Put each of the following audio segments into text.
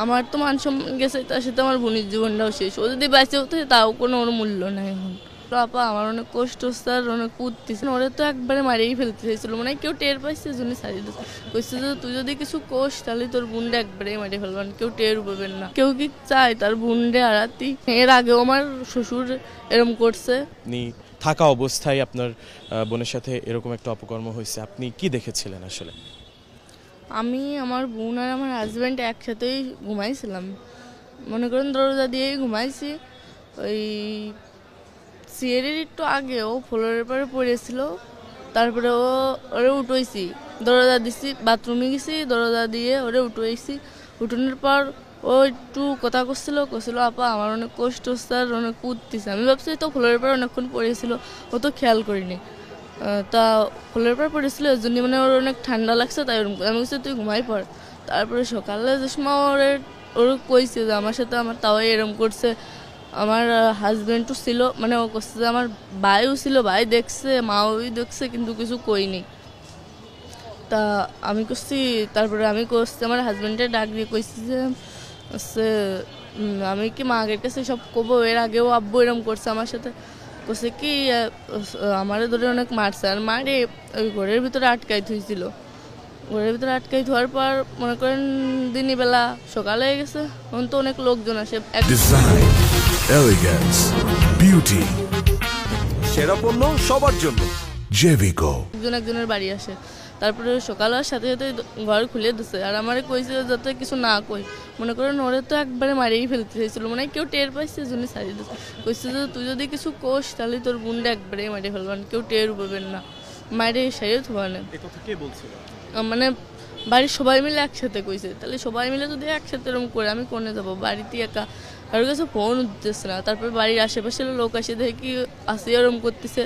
আমার তো মান সম্মান গেছে, তার সাথে আমার বোনের জীবনটাও শেষ। ও যদি বেঁচে হতো তাও কোনো ওর মূল্য নাই এখন। আপা আমার অনেক কষ্ট হচ্ছে আর অনেক কুদতেছে। ওরা তো একবারে মারিয়েই ফেলতে চাইছিল, মানে কেউ টের পাইছে জন্য ছাড়িয়ে দিচ্ছে। কইছে যে তুই যদি কিছু কোষ তাহলে তোর বোনটা একবারে মারিয়ে ফেলবেন, কেউ টের পাবেন না। কেউ কি চায় তার বোনরে আড়াতি? এর আগেও আমার শ্বশুর এরম করছে। আপনি থাকা অবস্থায় আপনার বোনের সাথে এরকম একটা অপকর্ম হয়েছে, আপনি কি দেখেছিলেন আসলে? আমি, আমার বোন আর আমার হাজব্যান্ড একসাথেই ঘুমাইছিলাম, মনে করেন দরজা দিয়েই ঘুমাইছি। ওই সিঁড়ির একটু আগে ও ফ্লোরের পরে পড়েছিল, তারপরে ওরে উঠোইছি, দরজা দিছি, বাথরুমে গেছি, দরজা দিয়ে ওরে উঠোইছি। উঠোনের পর ও একটু কথা করছিল আপা আমার অনেক কষ্ট হচ্ছে আর অনেক কুদতেছে। আমি ভাবছি তো ফ্লোরের পর অনেকক্ষণ পড়েছিল, ও তো খেয়াল করিনি। তা ফ্লোরের পর পড়েছিল ওই জন্য, মানে ওর অনেক ঠান্ডা লাগছে, তাই ওরকম আমি বলছি তুই ঘুমাই পড়। তারপরে সকালে যে সময় ওর কইছে যে আমার সাথে আমার তাও এরম করছে। আমার হাজব্যান্ডও ছিল, মানে ও করছে যে আমার ভাইও ছিল, ভাই দেখছে, মাও দেখছে, কিন্তু কিছু কইনি। তা আমি করছি, তারপরে আমি করছি আমার হাজব্যান্ডের ডাক দিয়ে কইছি যে হচ্ছে আমি কি মায়ের কাছে সব কবো, এর আগেও আব্বু এরম করছে আমার সাথে। করছে কি আমারে ধরে অনেক মারছে, আর মারে ওই ঘরের ভিতরে আটকাই থুইছিল। ঘরের ভিতরে আটকাই ধোয়ার পর মনে করেন দিনই বেলা সকালে হয়ে গেছে, তখন তো অনেক লোকজন আসে। ডিজাইন, এলিগেন্স, বিউটি, সেরা পণ্য সবার জন্য জেভিকো। একজনের বাড়ি আসে, তারপরে সকাল হওয়ার সাথে সাথে ঘর খুলে দিচ্ছে, আর আমারে কইছে যাতে কিছু না কই। মনে করেন ওরে তো একবারে মারিয়েই ফেলতে চাইছিল, মানে কেউ টের পাইছে জন্য ছাড়িয়ে দিচ্ছে। কইছে যে তুই যদি কিছু কোষ তাহলে তোর বোনটা একবারে মারিয়ে ফেলবেন, কেউ টের পাবেন না, মারে সারিয়ে থোয়া না। মানে বাড়ির সবাই মিলে একসাথে কইছে, তাহলে সবাই মিলে যদি একসাথে এরকম করে আমি কোনে যাবো, বাড়িতে একা, কারোর কাছে ফোন উঠতেছে না। তারপর বাড়ির আশেপাশের লোক আসে দেখি আসি এরম করতেছে,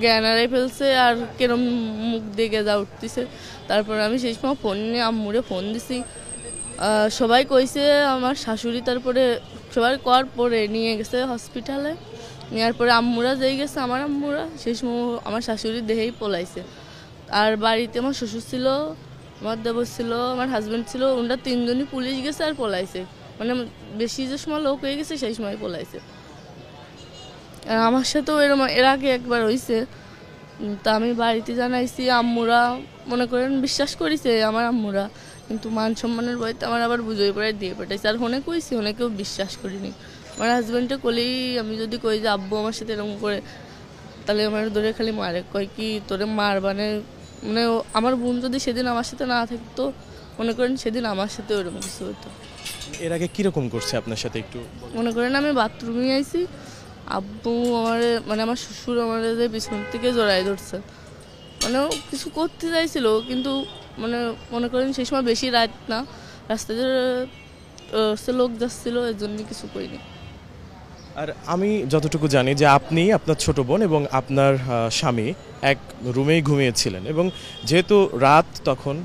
জ্ঞান হারাই ফেলছে আর কেরম মুখ দিয়ে যা উঠতেছে। তারপর আমি সেই সময় ফোন নিয়ে আম্মুরে ফোন দিছি, সবাই কইছে আমার শাশুড়ি, তারপরে সবাই কর পরে নিয়ে গেছে হসপিটালে। নেওয়ার পরে আম্মুরা যেই গেছে, আমার আম্মুরা সেই সময় আমার শাশুড়ি দেহেই পলাইছে। আর বাড়িতে আমার শ্বশুর ছিল, আমার দেবর ছিল, আমার হাজব্যান্ড ছিল, ওনারা তিনজনই পুলিশ গেছে আর পলাইছে। মানে বেশি যে সময় লোক হয়ে গেছে সেই সময় পলাইছে। আমার সাথেও এরকম এর আগে একবার হয়েছে, তা আমি বাড়িতে জানাইছি, আম্মুরা মনে করেন বিশ্বাস করেছে আমার আম্মুরা, কিন্তু মান সম্মানের বইতে আমার আবার বুঝোই পড়ে দিয়ে পাঠাইছে। আর হনে কইছি, হনে কেউ বিশ্বাস করিনি। আমার হাজব্যান্ডে কলেই আমি যদি কই যে আব্বু আমার সাথে এরকম করে, তাহলে আমার ধরে খালি মারে, কয় কি তোরে মার মানে আমার বোন যদি সেদিন আমার সাথে না থাকতো, মনে করেন সেদিন আমার সাথে ওরকম কিছু হতো। এর আগে কিরকম করছে আপনার সাথে একটু মনে করেন আমি বাথরুমে আইছি, আব্বু আমার মানে আমার শ্বশুর আমার পিছন থেকে জড়াই ধরছে, মানে ও কিছু করতে চাইছিল, কিন্তু মানে মনে করেন সেই সময় বেশি রাত না, রাস্তায় লোক যাচ্ছিল, এর জন্য কিছু করিনি। আর আমি যতটুকু জানি যে আপনি, আপনার ছোট বোন এবং আপনার স্বামী এক রুমেই ঘুমিয়েছিলেন, এবং যেহেতু রাত তখন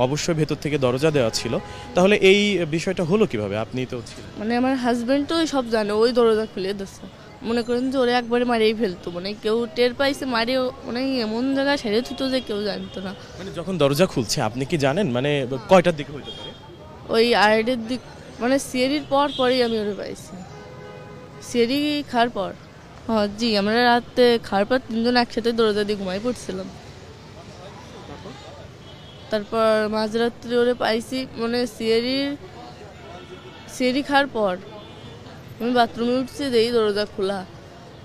অবশ্যই ভেতর থেকে দরজা দেওয়া ছিল, তাহলে এই বিষয়টা হলো কিভাবে? আপনি তো ছিলেন, মানে আমার হাজব্যান্ড তো সব জানে, ওই দরজা খুলে দিচ্ছে। মনে করেন যে ওরে একবারে মারিয়েই ফেলতো, মানে কেউ টের পাইছে মারিয়ে, মানে এমন জায়গায় সেরে থুতো যে কেউ জানতো না। মানে যখন দরজা খুলছে আপনি কি জানেন মানে কয়টার দিকে হইতে পারে? ওই আড়াইটের দিক, মানে সিঁড়ির পরেই আমি ওরে পাইছি, সিঁড়ি খাওয়ার পর। হ্যাঁ জি, আমরা রাতে খাওয়ার পর তিনজন একসাথে দরজা দিয়ে ঘুমাই পড়ছিলাম। তারপর মাঝরাত্রি ওরে পাইছি, মানে সিঁড়ি খাওয়ার পর আমি বাথরুমে উঠছি, যেই দরজা খোলা।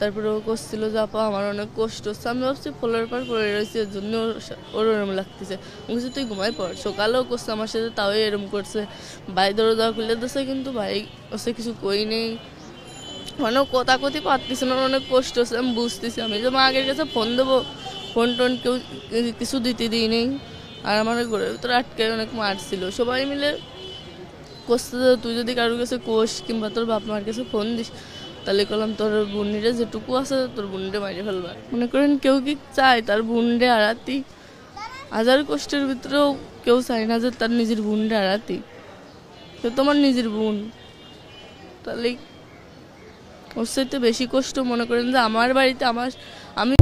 তারপরে ও করছিল যে আপা আমার অনেক কষ্ট হচ্ছে। আমি ভাবছি ফ্লোরের পর পড়ে রয়েছে, এর জন্য ওর ওরম লাগতেছে। বলছি তুই ঘুমাই পড়। সকালেও করছে আমার সাথে, তাও এরম করছে। ভাই দরজা খুলে দিচ্ছে, কিন্তু ভাই ওসে কিছু কই নেই, মানে কথা কথি পারতেছে না, অনেক কষ্ট হচ্ছে। আমি বুঝতেছি, আমি যে মা আগের কাছে ফোন দেবো, ফোন টোন কেউ কিছু দিতে দিই নেই। আর আমার ঘরের ভিতরে আটকে অনেক মারছিল। সবাই মিলে করছে যে তুই যদি কারোর কাছে কোষ কিংবা তোর বাপ মার কাছে ফোন দিস, তাহলে করলাম তোর বোনরে যেটুকু আছে তোর বোনরে মারিয়ে ফেলবে। মনে করেন কেউ কি চায় তার বোনরে আড়াতি? হাজার কষ্টের ভিতরেও কেউ চায় না যে তার নিজের বোনরে আড়াতি। সে তোমার নিজের বোন, তাহলে ওর সাথে বেশি কষ্ট মনে করেন যে আমার বাড়িতে আমি